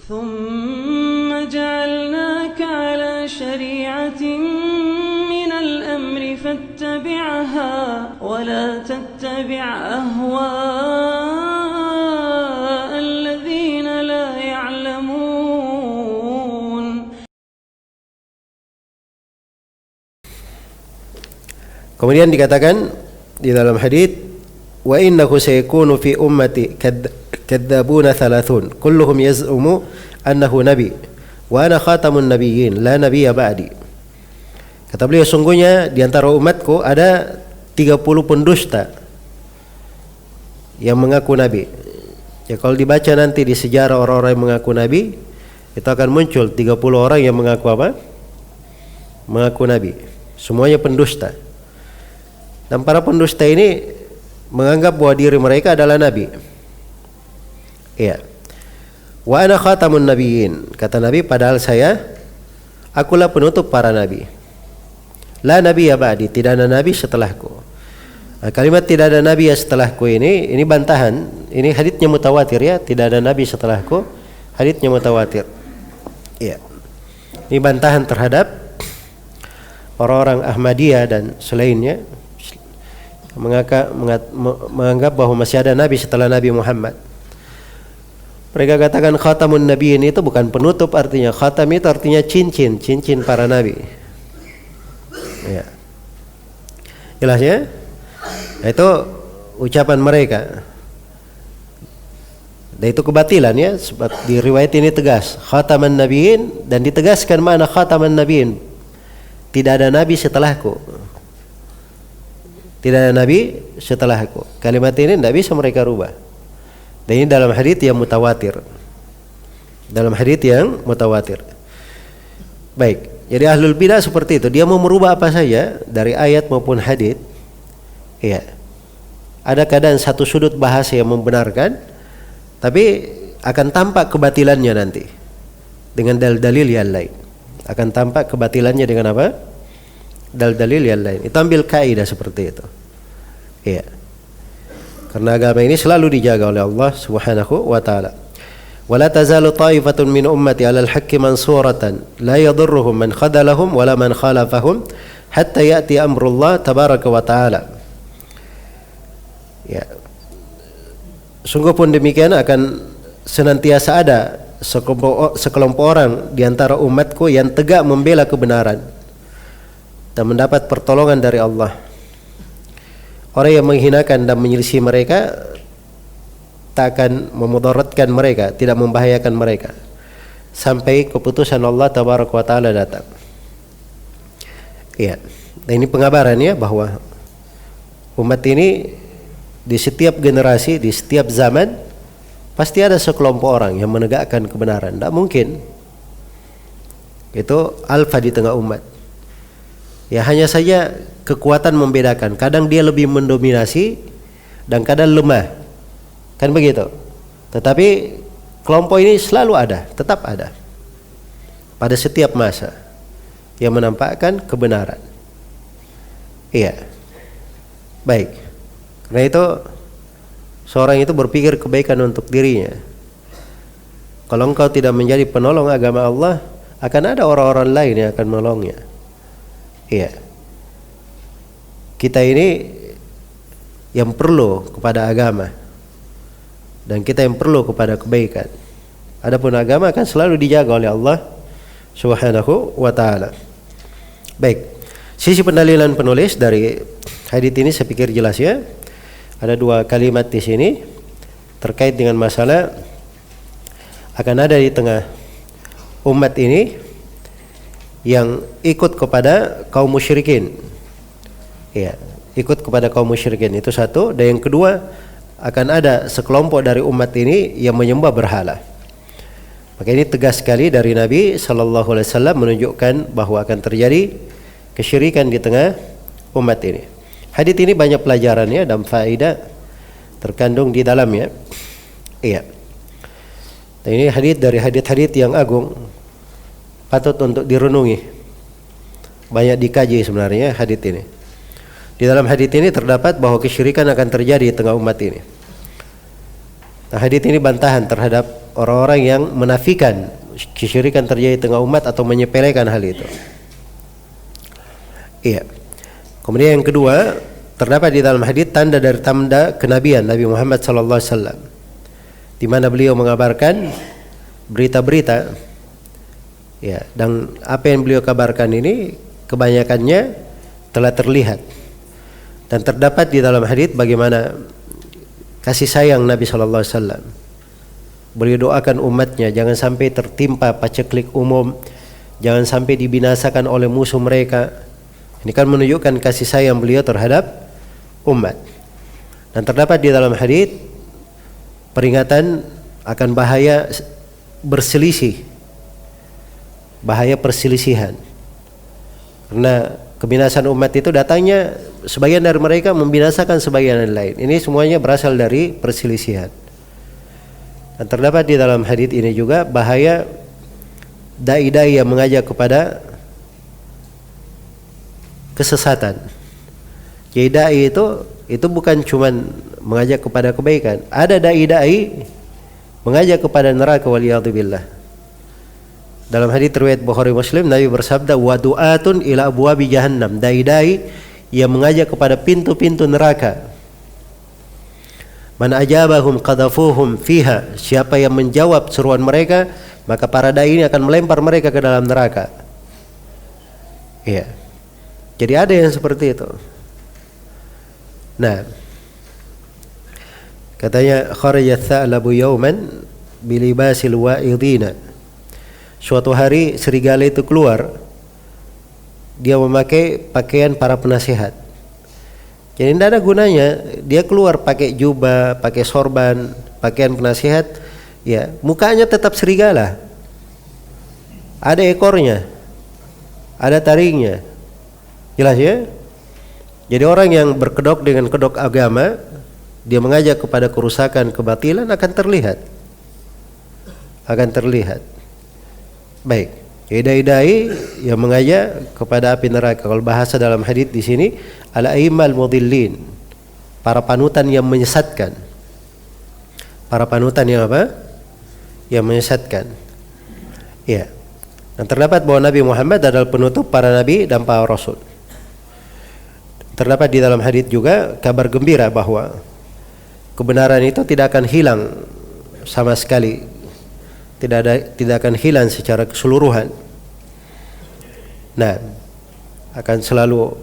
ثم جعلناك على شريعة من الأمر فاتبعها ولا تتبع أهواء الذين لا يعلمون. Kemudian dikatakan di dalam hadits, wa innahu sayakunu fi ummati kadzabuna thalathun kulluhum yaz'umu annahu nabi wa ana khatamun nabiyyin la nabiyya ba'di. Kata beliau, sungguhnya di antara umatku ada 30 pendusta yang mengaku nabi. Ya, kalau dibaca nanti di sejarah orang-orang yang mengaku nabi, itu akan muncul 30 orang yang mengaku apa? Mengaku nabi. Semuanya pendusta. Dan para pendusta ini menganggap bahwa diri mereka adalah nabi. Iya. Wa ana khatamun nabiyyin, kata Nabi, padahal akulah penutup para nabi. La nabiyya ba'di, tidak ada nabi setelahku. Nah, kalimat tidak ada nabi setelahku ini bantahan. Ini haditsnya mutawatir ya, tidak ada nabi setelahku. Haditsnya mutawatir. Iya. Ini bantahan terhadap orang-orang Ahmadiyah dan selainnya, menganggap bahwa masih ada nabi setelah Nabi Muhammad. Mereka katakan khatamun nabiyyin itu bukan penutup, artinya khatam itu artinya cincin para nabi. Ya. Jelas ya? Itu ucapan mereka. Dan itu kebatilan ya, sebab di riwayat ini tegas khataman nabiyyin, dan ditegaskan mana khataman nabiyyin. Tidak ada nabi setelahku. Tidak ada nabi setelahku. Kalimat ini tidak bisa mereka rubah. Dan ini dalam hadits yang mutawatir. Dalam hadits yang mutawatir. Baik, jadi ahlul bidah seperti itu. Dia mau merubah apa saja dari ayat maupun hadits. Iya. Ada kadang satu sudut bahasa yang membenarkan, tapi akan tampak kebatilannya nanti dengan dalil yang lain. Akan tampak kebatilannya dengan apa? Dalil yang lain. Itu ambil kaidah seperti itu. Iya. Karena agama ini selalu dijaga oleh Allah Subhanahu wa taala. Wala tazalu ta'ifatun min ummati 'alal haqqi mansuratan la yadurruhum man khadalahum wala man khalafahum hatta ya'ti amrullah tabaraka wa taala. Ya. Sungguh pun demikian akan senantiasa ada sekelompok orang di antara umatku yang tegak membela kebenaran dan mendapat pertolongan dari Allah. Orang yang menghinakan dan menyelisih mereka tak akan memudaratkan mereka, tidak membahayakan mereka sampai keputusan Allah tabaraka wa taala datang. Iya. Dan ini pengabaran ya, bahwa umat ini di setiap generasi, di setiap zaman pasti ada sekelompok orang yang menegakkan kebenaran. Tidak mungkin itu alfa di tengah umat. Ya, hanya saja kekuatan membedakan. Kadang dia lebih mendominasi dan kadang lemah. Kan begitu. Tetapi kelompok ini selalu ada, tetap ada. Pada setiap masa yang menampakkan kebenaran. Iya. Baik. Karena itu seorang itu berpikir kebaikan untuk dirinya. Kalau engkau tidak menjadi penolong agama Allah, akan ada orang-orang lain yang akan menolongnya. Iya. Kita ini yang perlu kepada agama, dan kita yang perlu kepada kebaikan. Adapun agama akan selalu dijaga oleh Allah Subhanahu wa taala. Baik. Sisi pendalilan penulis dari hadits ini saya pikir jelas ya. Ada dua kalimat di sini terkait dengan masalah akan ada di tengah umat ini yang ikut kepada kaum musyrikin. Ya, ikut kepada kaum musyrikin itu satu, dan yang kedua akan ada sekelompok dari umat ini yang menyembah berhala. Maka ini tegas sekali dari Nabi sallallahu alaihi wasallam menunjukkan bahwa akan terjadi kesyirikan di tengah umat ini. Hadits ini banyak pelajarannya dan faedah terkandung di dalamnya. Iya. Dan ini hadits dari hadits yang agung, patut untuk direnungi. Banyak dikaji sebenarnya hadits ini. Di dalam hadits ini terdapat bahwa kesyirikan akan terjadi di tengah umat ini. Nah, hadits ini bantahan terhadap orang-orang yang menafikan kesyirikan terjadi di tengah umat atau menyepelekan hal itu. Iya. Kemudian yang kedua, terdapat di dalam hadis tanda dari tanda kenabian Nabi Muhammad sallallahu alaihi wasallam, di mana beliau mengabarkan berita-berita, ya, dan apa yang beliau kabarkan ini kebanyakannya telah terlihat dan terdapat di dalam hadis bagaimana kasih sayang Nabi sallallahu alaihi wasallam. Beliau doakan umatnya jangan sampai tertimpa paceklik umum, jangan sampai dibinasakan oleh musuh mereka. Ini kan menunjukkan kasih sayang beliau terhadap umat. Dan terdapat di dalam hadis peringatan akan bahaya berselisih, bahaya perselisihan. Karena kebinasan umat itu datangnya sebagian dari mereka membinasakan sebagian yang lain. Ini semuanya berasal dari perselisihan. Dan terdapat di dalam hadis ini juga bahaya dai-dai yang mengajak kepada kesesatan. Jadi dai itu bukan cuman mengajak kepada kebaikan. Ada dai-dai mengajak kepada neraka, waliyadzubillah. Dalam hadis riwayat Bukhari Muslim, Nabi bersabda, wa du'atun ila abwabi jahannam, dai-dai yang mengajak kepada pintu-pintu neraka. Man ajabahum qadhafuhum fiha, siapa yang menjawab seruan mereka, maka para dai ini akan melempar mereka ke dalam neraka. Iya. Jadi ada yang seperti itu. Nah, katanya kharajat tha'labu yawman bilibasil wa'idina. Suatu hari serigala itu keluar, dia memakai pakaian para penasihat. Jadi tidak ada gunanya dia keluar pakai jubah, pakai sorban, pakaian penasihat, ya mukanya tetap serigala. Ada ekornya, ada taringnya, jelas ya. Jadi orang yang berkedok dengan kedok agama, dia mengajak kepada kerusakan, kebatilan, akan terlihat, Baik, dai-dai yang mengajak kepada api neraka. Kalau bahasa dalam hadis di sini, al-aimal mudillin, para panutan yang menyesatkan. Para panutan yang apa? Yang menyesatkan. Ya. Dan terdapat bahwa Nabi Muhammad adalah penutup para nabi dan para rasul. Terdapat di dalam hadis juga kabar gembira bahwa kebenaran itu tidak akan hilang sama sekali. Tidak akan hilang secara keseluruhan. Nah, akan selalu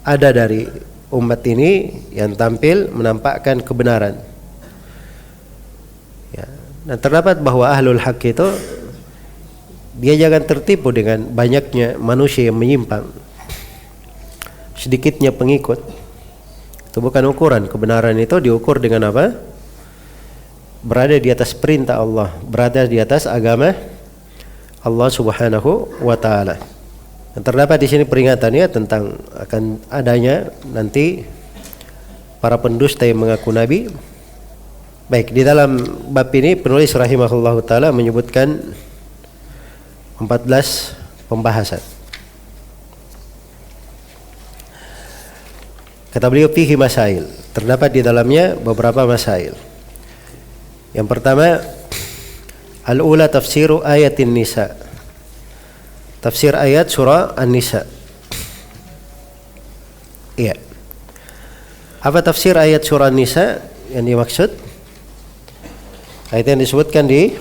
ada dari umat ini yang tampil menampakkan kebenaran. Ya. Dan terdapat bahwa ahlul haq itu dia jangan tertipu dengan banyaknya manusia yang menyimpang, sedikitnya pengikut. Itu bukan ukuran. Kebenaran itu diukur dengan apa? Berada di atas perintah Allah, berada di atas agama Allah Subhanahu wa taala. Dan terdapat di sini peringatannya tentang akan adanya nanti para pendusta yang mengaku nabi. Baik, di dalam bab ini penulis rahimahullahu taala menyebutkan 14 pembahasan. Kata beliau, fihi masail, terdapat di dalamnya beberapa masail. Yang pertama, al-ula tafsiru ayatin nisa. Tafsir ayat surah An-Nisa. Iya. Apa tafsir ayat surah An-Nisa yang dimaksud? Ayat yang disebutkan di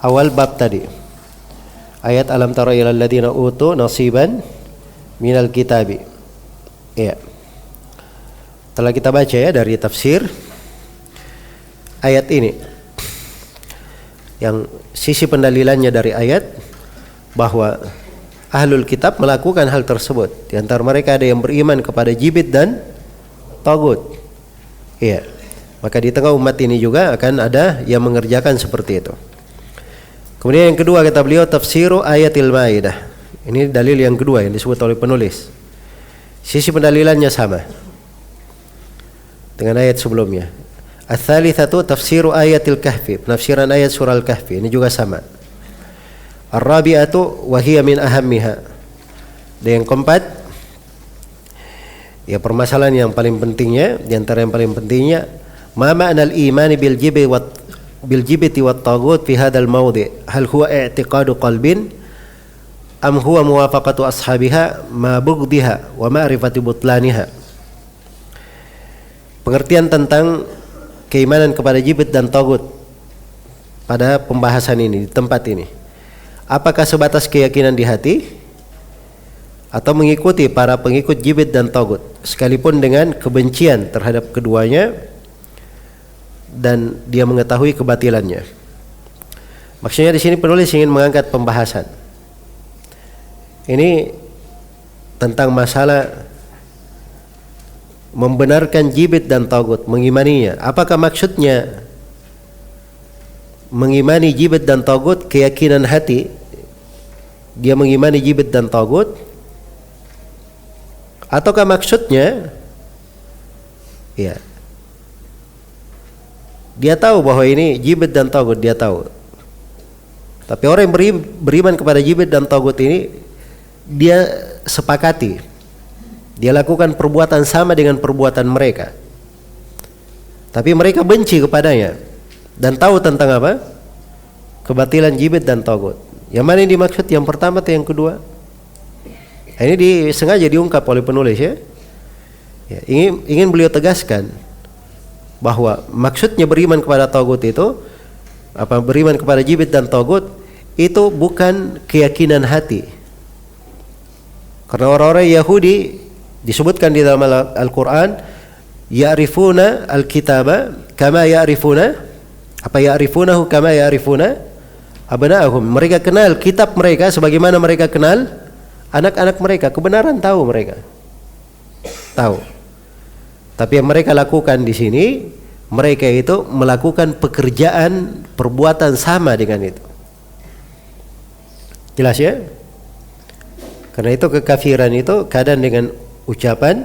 awal bab tadi. Ayat alam tara ilal ladzina utu nasiban minal kitabi. Iya. Telah kita baca ya dari tafsir ayat ini, yang sisi pendalilannya dari ayat bahwa ahlul kitab melakukan hal tersebut. Di antara mereka ada yang beriman kepada jibit dan tagut. Iya. Maka di tengah umat ini juga akan ada yang mengerjakan seperti itu. Kemudian yang kedua kata beliau, tafsiru ayatil Maidah. Ini dalil yang kedua yang disebut oleh penulis. Sisi pendalilannya sama dengan ayat sebelumnya. Ats-tsalitsatu tafsiru ayatil kahfi, penafsiran ayat surah al-kahfi, ini juga sama. Ar-rabi'atu wa hiya min ahammiha. Dan yang keempat, ya permasalahan yang paling pentingnya, di antara yang paling pentingnya, ma ma'nal imani bil jibri bil jibti wat taghut fi hadzal mawdi' hal huwa i'tiqadu qalbin am huwa muwafaqatu ashabiha ma bughdiha wa ma'rifati butlaniha. Pengertian tentang keimanan kepada jibt dan taghut pada pembahasan ini di tempat ini. Apakah sebatas keyakinan di hati atau mengikuti para pengikut jibt dan taghut sekalipun dengan kebencian terhadap keduanya dan dia mengetahui kebatilannya. Maksudnya di sini penulis ingin mengangkat pembahasan ini tentang masalah membenarkan jibt dan taghut, mengimaninya. Apakah maksudnya mengimani jibt dan taghut keyakinan hati, dia mengimani jibt dan taghut, ataukah maksudnya ya dia tahu bahwa ini jibt dan taghut, dia tahu, tapi orang yang beriman kepada jibt dan taghut ini dia sepakati, dia lakukan perbuatan sama dengan perbuatan mereka, tapi mereka benci kepadanya dan tahu tentang apa? Kebatilan jibt dan taghut. Yang mana yang dimaksud? Yang pertama atau yang kedua? Ini sengaja diungkap oleh penulis ya. Ingin beliau tegaskan bahwa maksudnya beriman kepada taghut itu beriman kepada jibt dan taghut itu bukan keyakinan hati. Karena orang-orang Yahudi disebutkan di dalam Al-Quran, ya'rifuna al-kitaba kama ya'rifunahu kama ya'rifuna abna'ahum. Mereka kenal kitab mereka sebagaimana mereka kenal anak-anak mereka. Kebenaran tahu mereka. Tahu. Tapi yang mereka lakukan di sini, mereka itu melakukan pekerjaan perbuatan sama dengan itu. Jelas ya? Karena itu kekafiran itu kadang dengan ucapan,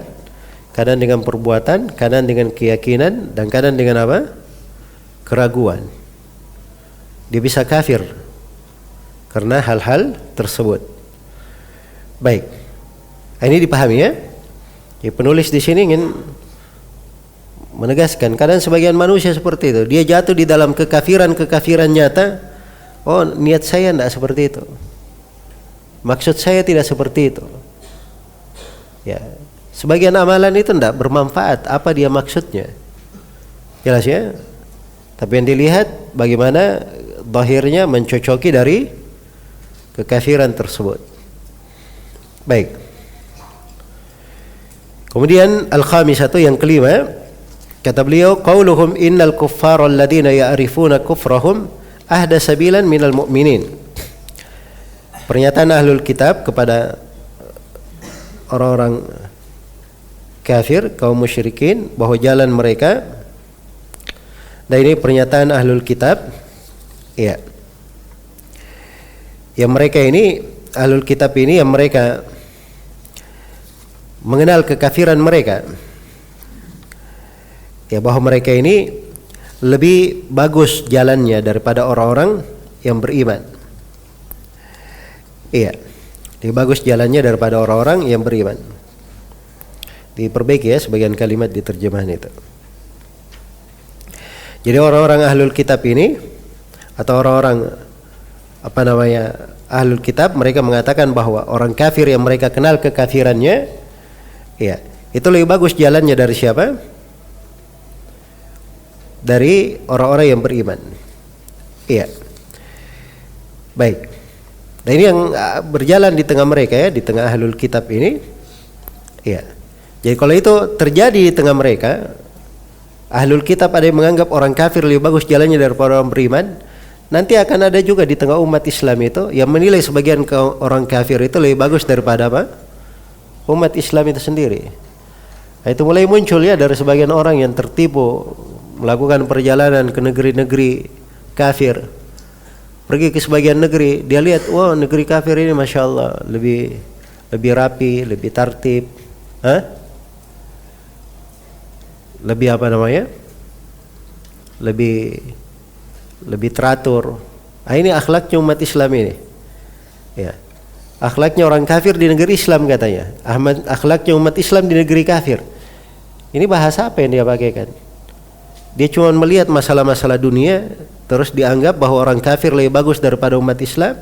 kadang dengan perbuatan, kadang dengan keyakinan, dan kadang dengan apa? Keraguan. Dia bisa kafir karena hal-hal tersebut. Baik, ini dipahami ya. Penulis di sini ingin menegaskan kadang sebagian manusia seperti itu. Dia jatuh di dalam kekafiran nyata. Oh, niat saya tidak seperti itu. Maksud saya tidak seperti itu. Ya, sebagian amalan itu tidak bermanfaat. Apa dia maksudnya? Jelas ya. Tapi yang dilihat bagaimana zahirnya mencocoki dari kekafiran tersebut. Baik. Kemudian al-khamisatu, yang kelima, kata beliau, qauluhum innal kuffara alladziina ya'rifuna kufrahum ahda sabilan minal mu'minin. Pernyataan ahlul kitab kepada orang-orang kafir, kaum musyrikin, bahwa jalan mereka, dan ini pernyataan ahlul kitab ya, yang mereka ini, ahlul kitab ini, yang mereka mengenal kekafiran mereka ya, bahwa mereka ini lebih bagus jalannya daripada orang-orang yang beriman. Iya, lebih bagus jalannya daripada orang-orang yang beriman. Diperbaiki ya sebagian kalimat di terjemahan itu. Jadi orang-orang ahlul kitab ini, atau orang-orang ahlul kitab, mereka mengatakan bahwa orang kafir yang mereka kenal kekafirannya, ya, itu lebih bagus jalannya dari siapa? Dari orang-orang yang beriman. Iya. Baik. Dan ini yang berjalan di tengah mereka ya, di tengah ahlul kitab ini. Iya. Jadi kalau itu terjadi di tengah mereka, ahlul kitab ada yang menganggap orang kafir lebih bagus jalannya daripada orang beriman, nanti akan ada juga di tengah umat Islam itu yang menilai sebagian orang kafir itu lebih bagus daripada apa? Umat Islam itu sendiri. Nah, itu mulai muncul ya dari sebagian orang yang tertipu melakukan perjalanan ke negeri-negeri kafir. Pergi ke sebagian negeri, dia lihat, wah, negeri kafir ini masya Allah lebih rapi, lebih tertib, lebih lebih teratur. Nah, ini akhlaknya umat Islam ini. Ya. Akhlaknya orang kafir di negeri Islam katanya. Akhlaknya umat Islam di negeri kafir. Ini bahasa apa yang dia pakaikan? Dia cuma melihat masalah-masalah dunia, terus dianggap bahwa orang kafir lebih bagus daripada umat Islam?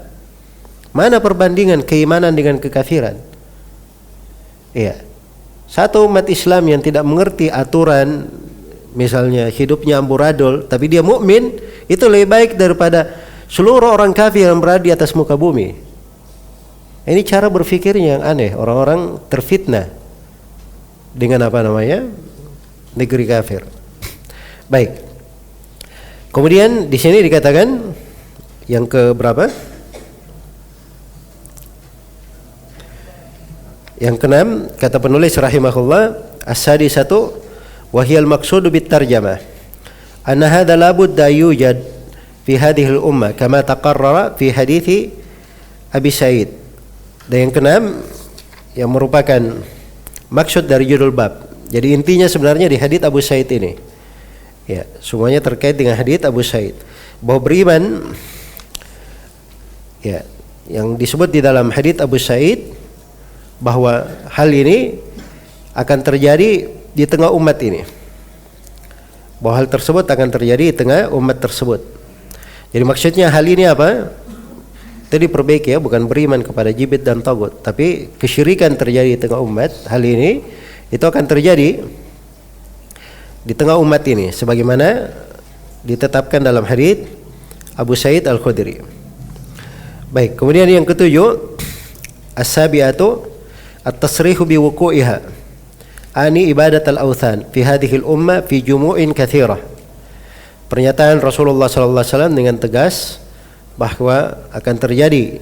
Mana perbandingan keimanan dengan kekafiran? Iya. Satu umat Islam yang tidak mengerti aturan, misalnya hidupnya amburadul, tapi dia mukmin, itu lebih baik daripada seluruh orang kafir yang berada di atas muka bumi. Ini cara berpikirnya yang aneh. Orang-orang terfitnah dengan negeri kafir. Baik. Kemudian di sini dikatakan yang ke berapa? Yang keenam, kata penulis rahimahullah, as-sadisatu wa hiya al-maqsudu bit-tarjamah anna hadha la budda yujad fi hadhihi al-ummah kama taqarrara fi hadithi Abi Sa'id. Dan yang keenam yang merupakan maksud dari judul bab. Jadi intinya sebenarnya di hadits Abu Sa'id ini. Ya, semuanya terkait dengan hadits Abu Sa'id. Bahwa beriman, ya, yang disebut di dalam hadits Abu Sa'id, bahwa hal ini akan terjadi di tengah umat ini. Bahwa hal tersebut akan terjadi di tengah umat tersebut. Jadi maksudnya hal ini apa? Itu diperbaiki ya, bukan beriman kepada jibit dan tagut, tapi kesyirikan terjadi di tengah umat. Hal ini itu akan terjadi di tengah umat ini sebagaimana ditetapkan dalam hadits Abu Sa'id Al-Khudri. Baik, kemudian yang ketujuh, as-sabi'atu at-tasrihu bi wuqu'iha ani ibadat al-awthan fi hadhihi al-ummah fi jumu'in katsirah. Pernyataan Rasulullah sallallahu alaihi wasallam dengan tegas bahwa akan terjadi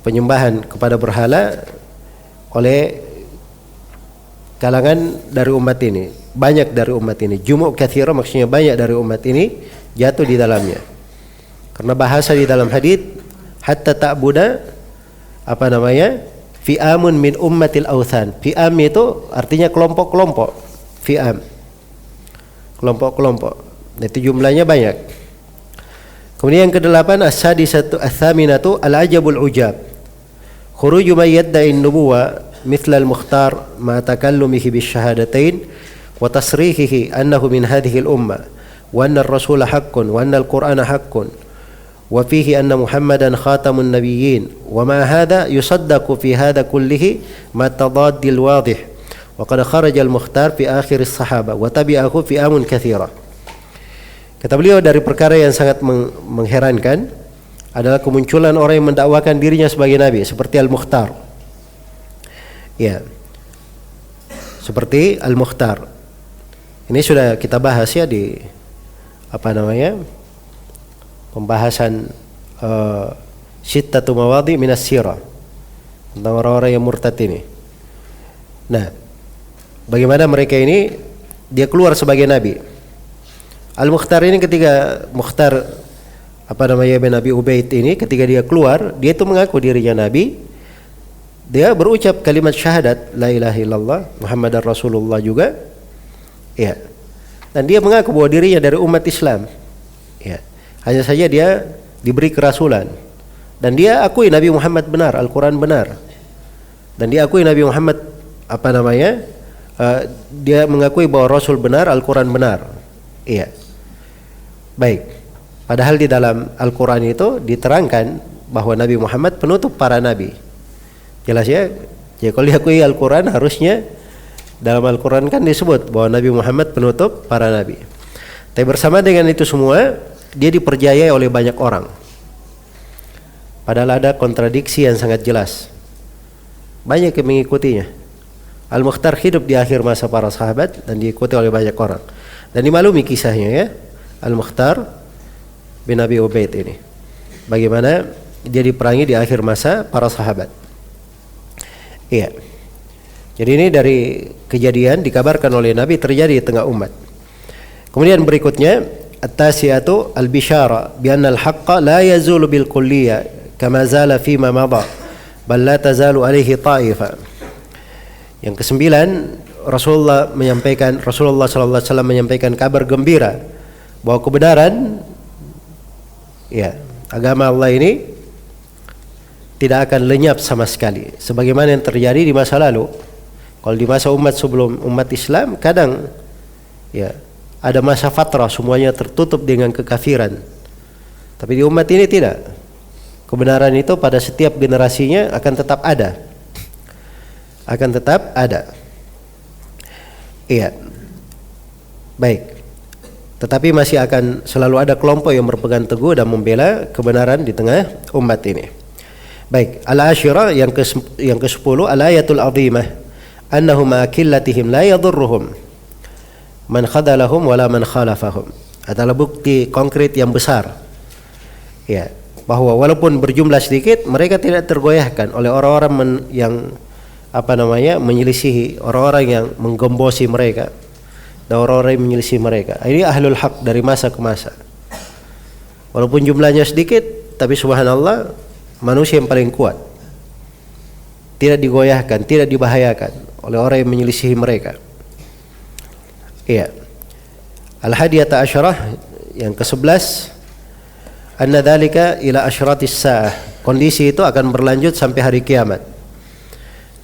penyembahan kepada berhala oleh kalangan dari umat ini, banyak dari umat ini. Jumu' katsira maksudnya banyak dari umat ini jatuh di dalamnya. Karena bahasa di dalam hadits hatta ta'buda fi'amun min ummatil authan. Fi'am itu artinya kelompok-kelompok. Fi'am, kelompok-kelompok. Itu jumlahnya banyak. Kemudian yang kedelapan, as-sadisatu ats-tsaminatu al-ajabul ujab. Khuruju man yadda'i an-nubuwah مثل المختار ما تكلمه بالشهادتين وتصريحه أنه من هذه الأمة وأن الرسول حق وأن القرآن حق وفيه أن محمدا خاتم النبيين وما هذا يصدق في هذا كله ما التضاد الواضح وقد خرج المختار في آخر الصحابة وتبعه فئام كثيرة. Kata beliau, dari perkara yang sangat mengherankan adalah kemunculan orang yang mendakwakan dirinya sebagai nabi seperti Al-Mukhtar. Ya, seperti Al-Mukhtar. Ini sudah kita bahas ya di pembahasan sittatu mawadhi minas sirah tentang orang-orang yang murtad ini. Nah, bagaimana mereka ini dia keluar sebagai nabi. Al-Mukhtar ini ketika Mukhtar bin Abi Ubaid ini ketika dia keluar, dia itu mengaku dirinya nabi. Dia berucap kalimat syahadat la ilaha illallah Muhammadar Rasulullah juga. Ya. Dan dia mengaku bahwa dirinya dari umat Islam. Ya. Hanya saja dia diberi kerasulan. Dan dia akui Nabi Muhammad benar, Al-Quran benar. Dan dia akui Nabi Muhammad dia mengakui bahwa Rasul benar, Al-Quran benar. Iya. Baik. Padahal di dalam Al-Quran itu diterangkan bahwa Nabi Muhammad penutup para nabi. Jelas ya. Ya kalau diakui Al-Quran, harusnya dalam Al-Quran kan disebut bahwa Nabi Muhammad penutup para nabi. Tapi bersama dengan itu semua, dia dipercayai oleh banyak orang. Padahal ada kontradiksi yang sangat jelas. Banyak yang mengikutinya. Al-Mukhtar hidup di akhir masa para sahabat dan diikuti oleh banyak orang. Dan dimaklumi kisahnya ya, Al-Mukhtar bin Abi Ubaid ini. Bagaimana dia diperangi di akhir masa para sahabat. Iya. Jadi ini dari kejadian dikabarkan oleh Nabi terjadi di tengah umat. Kemudian berikutnya, at-tasi'atu al-bisyara bi anna al-haqqa la yazulu bil kulliyah kama zala fi ma madha bal la tazalu alaihi ta'ifa. Yang kesembilan, Rasulullah sallallahu alaihi wasallam menyampaikan kabar gembira bahwa kebenaran ya, agama Allah ini tidak akan lenyap sama sekali sebagaimana yang terjadi di masa lalu. Kalau di masa umat sebelum umat Islam, kadang ya ada masa fatrah, semuanya tertutup dengan kekafiran. Tapi di umat ini tidak. Kebenaran itu pada setiap generasinya akan tetap ada. Akan tetap ada. Iya. Baik. Tetapi masih akan selalu ada kelompok yang berpegang teguh dan membela kebenaran di tengah umat ini. Baik, al-asyirah yang ke-10, al-ayatul azimah annahum akillatihim la yadurruhum man khadalahum wala man khalafahum. Adalah bukti konkret yang besar. Ya, bahwa walaupun berjumlah sedikit, mereka tidak tergoyahkan oleh orang-orang yang menyelisihi, orang-orang yang menggembosi mereka dan orang-orang yang menyelisih mereka. Ini ahlul haq dari masa ke masa. Walaupun jumlahnya sedikit, tapi subhanallah manusia yang paling kuat. Tidak digoyahkan, tidak dibahayakan oleh orang yang menyelisihi mereka. Iya. Al-hadiyata asyarah yang ke-11, anna dzalika ila asyratis saah. Kondisi itu akan berlanjut sampai hari kiamat.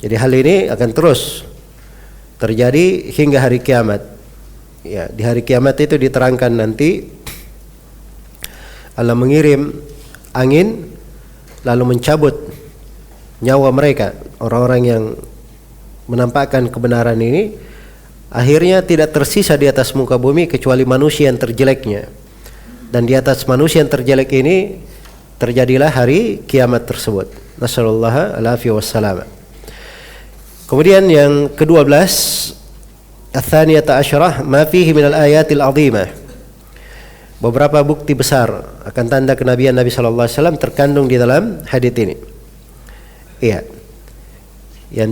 Jadi hal ini akan terus terjadi hingga hari kiamat. Ya, di hari kiamat itu diterangkan nanti Allah mengirim angin lalu mencabut nyawa mereka, orang-orang yang menampakkan kebenaran ini. Akhirnya tidak tersisa di atas muka bumi kecuali manusia yang terjeleknya. Dan di atas manusia yang terjelek ini terjadilah hari kiamat tersebut. Nasallallahu alaihi wasallam. Kemudian yang ke-12, ats-tsaniyata asyarah ma fihi minal ayatil azimah. Beberapa bukti besar akan tanda kenabian Nabi sallallahu alaihi wasallam terkandung di dalam hadits ini. Iya. Yang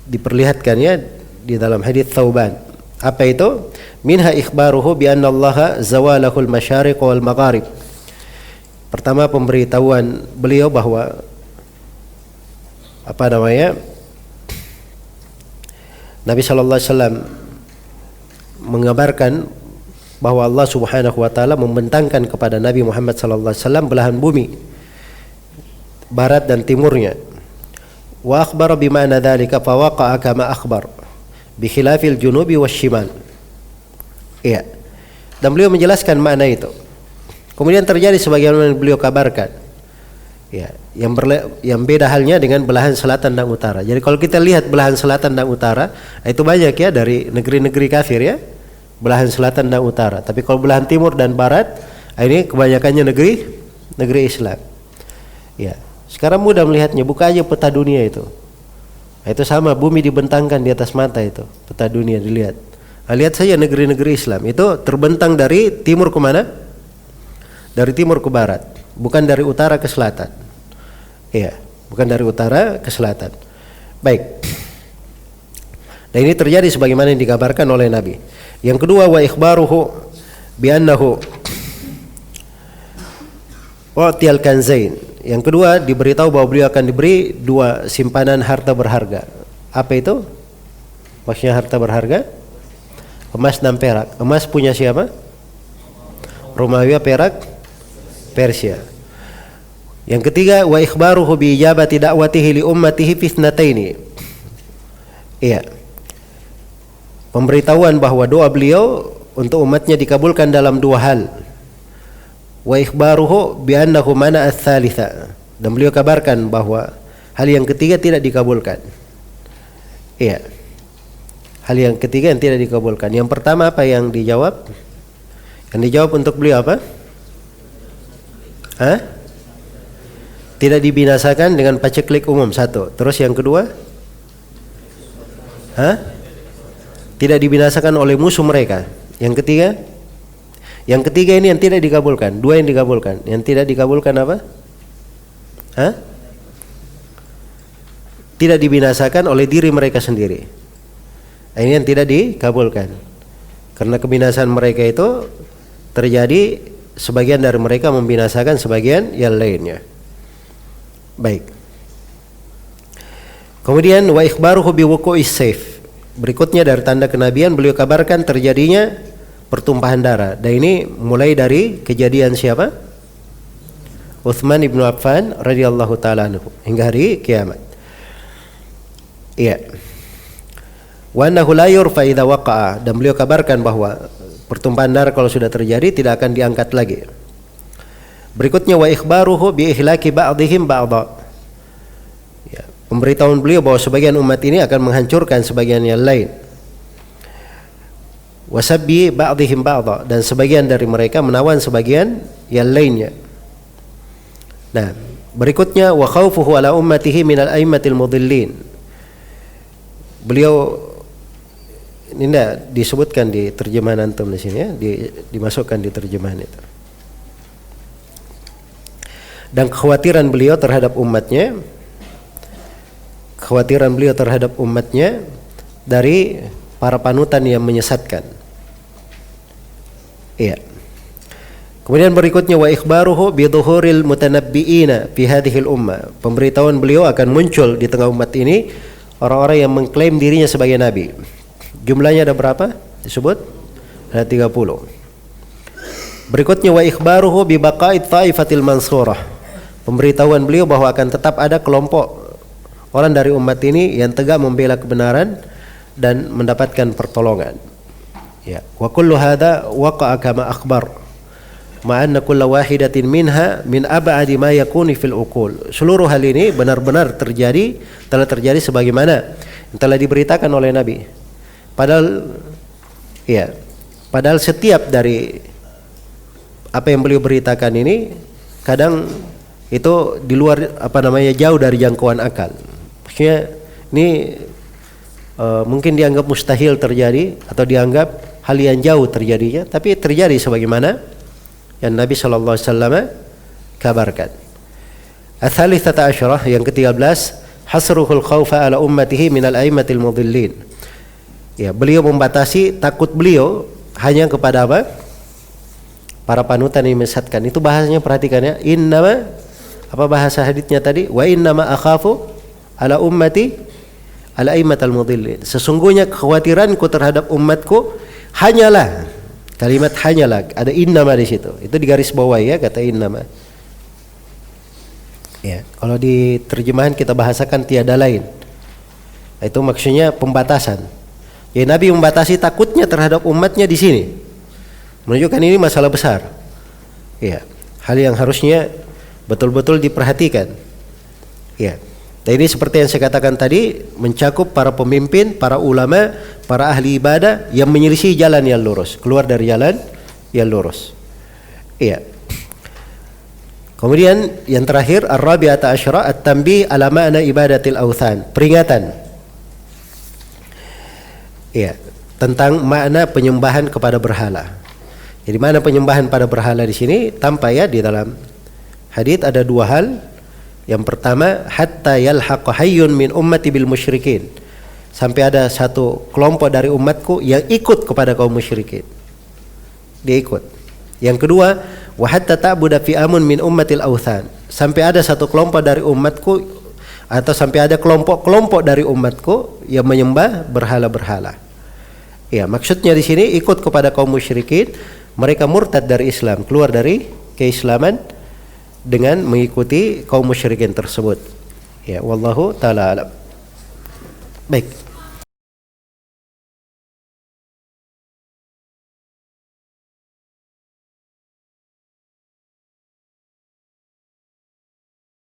diperlihatkannya di dalam hadits Tsauban. Apa itu? Minha ikhbaruhu bi anna Allah zawalahul masyariq wal magharib. Pertama, pemberitahuan beliau bahwa Nabi sallallahu alaihi wasallam mengabarkan bahwa Allah Subhanahu wa taala membentangkan kepada Nabi Muhammad sallallahu alaihi wasallam belahan bumi barat dan timurnya. Wa akhbara bima'na dzalika fa waqa'a kama akhbar bi khilafil junubi wasyimal. Iya. Dan beliau menjelaskan makna itu. Kemudian terjadi sebagaimana beliau kabarkan. Ya, yang beda halnya dengan belahan selatan dan utara. Jadi kalau kita lihat belahan selatan dan utara, itu banyak ya dari negeri-negeri kafir ya, belahan selatan dan utara. Tapi kalau belahan timur dan barat, ini kebanyakannya negeri Islam. Ya, sekarang mudah melihatnya, buka aja peta dunia itu. Itu sama, bumi dibentangkan di atas mata itu, peta dunia dilihat. Nah, lihat saja negeri-negeri Islam itu terbentang dari timur ke mana? Dari timur ke barat, bukan dari utara ke selatan. Iya, bukan dari utara ke selatan. Baik. Dan ini terjadi sebagaimana yang dikabarkan oleh Nabi. Yang kedua, wa ikhbaruhu bi annahu u'tiyal kanzain. Yang kedua, diberitahu bahwa beliau akan diberi dua simpanan harta berharga. Apa itu? Maksudnya harta berharga? Emas dan perak. Emas punya siapa? Romawi, perak Persia. Yang ketiga, wa ikhbaruhu bi ijabati da'watihi li ummatihi fi ithnataini. Iya. Pemberitahuan bahwa doa beliau untuk umatnya dikabulkan dalam dua hal. Wa ikhbaruhu bi annahu mana ats-tsalitsa. Dan beliau kabarkan bahwa hal yang ketiga tidak dikabulkan. Iya. Hal yang ketiga yang tidak dikabulkan. Yang pertama apa yang dijawab? Yang dijawab untuk beliau apa? Tidak dibinasakan dengan paceklik umum, satu. Terus yang kedua? Tidak dibinasakan oleh musuh mereka. Yang ketiga? Yang ketiga ini yang tidak dikabulkan. Dua yang dikabulkan. Yang tidak dikabulkan apa? Tidak dibinasakan oleh diri mereka sendiri. Ini yang tidak dikabulkan. Karena kebinasaan mereka itu terjadi, sebagian dari mereka membinasakan sebagian yang lainnya. Baik. Kemudian wa ikhbaruhu bi wuqu'is saif. Berikutnya dari tanda kenabian beliau kabarkan terjadinya pertumpahan darah. Dan ini mulai dari kejadian siapa? Utsman ibnu Affan radhiyallahu taala anhu hingga hari kiamat. Iya. Wa annahu la yurfa idza waqa'a, dan beliau kabarkan bahwa pertumpahan darah kalau sudah terjadi tidak akan diangkat lagi. Berikutnya wa ikhbaruhu bi ihlaki ba'dihim ba'dha. Ya, pemberitahuan beliau bahwa sebagian umat ini akan menghancurkan sebagian yang lain. Wa sabbi ba'dihim ba'dha, dan sebagian dari mereka menawan sebagian yang lainnya. Nah, berikutnya wa khaufuhu ala ummatihi minal aimmatil mudhillin. Beliau ini tidak disebutkan di terjemahan antum di sini ya, dimasukkan di terjemahan itu. Dan kekhawatiran beliau terhadap umatnya dari para panutan yang menyesatkan. Iya. Kemudian berikutnya wa ikhbaruhu bi dhuhuril mutanabbiina fi hadhil ummah. Pemberitahuan beliau akan muncul di tengah umat ini orang-orang yang mengklaim dirinya sebagai nabi. Jumlahnya ada berapa? Disebut ada 30. Berikutnya wa ikhbaruhu bi baqa'it ta'ifatil mansurah. Pemberitahuan beliau bahwa akan tetap ada kelompok orang dari umat ini yang tegak membela kebenaran dan mendapatkan pertolongan. Ya, wa kullu hadza waqa'a kama akhbar. Ma'anna kulla wahidatin minha min ab'adi ma yakuni fil uqul. Seluruh hal ini benar-benar telah terjadi sebagaimana yang telah diberitakan oleh Nabi. Padahal setiap dari apa yang beliau beritakan ini kadang itu di luar jauh dari jangkauan akal. Maksudnya ini mungkin dianggap mustahil terjadi atau dianggap hal yang jauh terjadinya, tapi terjadi sebagaimana yang Nabi sallallahu alaihi wasallam kabarkan. Ats-tsalitsata asyarah, yang ke-13, hasruhul khaufa ala ummatihi minal aimmatil mudhillin. Ya, beliau membatasi takut beliau hanya kepada apa? Para panutan yang menyesatkan. Itu bahasanya, perhatikan ya. Innama, apa bahasa haditsnya tadi? Wa innama akhafu ala ummati ala aimmatal mudhillin. Sesungguhnya kekhawatiranku terhadap umatku hanyalah, kalimat hanyalah, ada innama di situ. Itu di garis bawah ya, kata innama. Ya, kalau di terjemahan kita bahasakan tiada lain. Itu maksudnya pembatasan. Ya, Nabi membatasi takutnya terhadap umatnya di sini. Menunjukkan ini masalah besar. Ya, hal yang harusnya betul-betul diperhatikan. Ya. Dan ini seperti yang saya katakan tadi, mencakup para pemimpin, para ulama, para ahli ibadah yang menyelisih jalan yang lurus, keluar dari jalan yang lurus. Iya. Kemudian yang terakhir, ar-rabi'ata asyara at-tanbih ala ma'na ibadatil authan, peringatan. Iya, tentang makna penyembahan kepada berhala. Jadi mana penyembahan pada berhala di sini tampak ya di dalam hadits ada dua hal. Yang pertama, hatta yalhaqa hayyun min ummati bil musyrikin. Sampai ada satu kelompok dari umatku yang ikut kepada kaum musyrikin. Dia ikut. Yang kedua, wa hatta ta'budu fi amun min ummatil authan. Sampai ada satu kelompok dari umatku atau sampai ada kelompok-kelompok dari umatku yang menyembah berhala-berhala. Ya, maksudnya di sini ikut kepada kaum musyrikin, mereka murtad dari Islam, keluar dari keislaman dengan mengikuti kaum musyrikin tersebut. Ya, wallahu taala alam. Baik.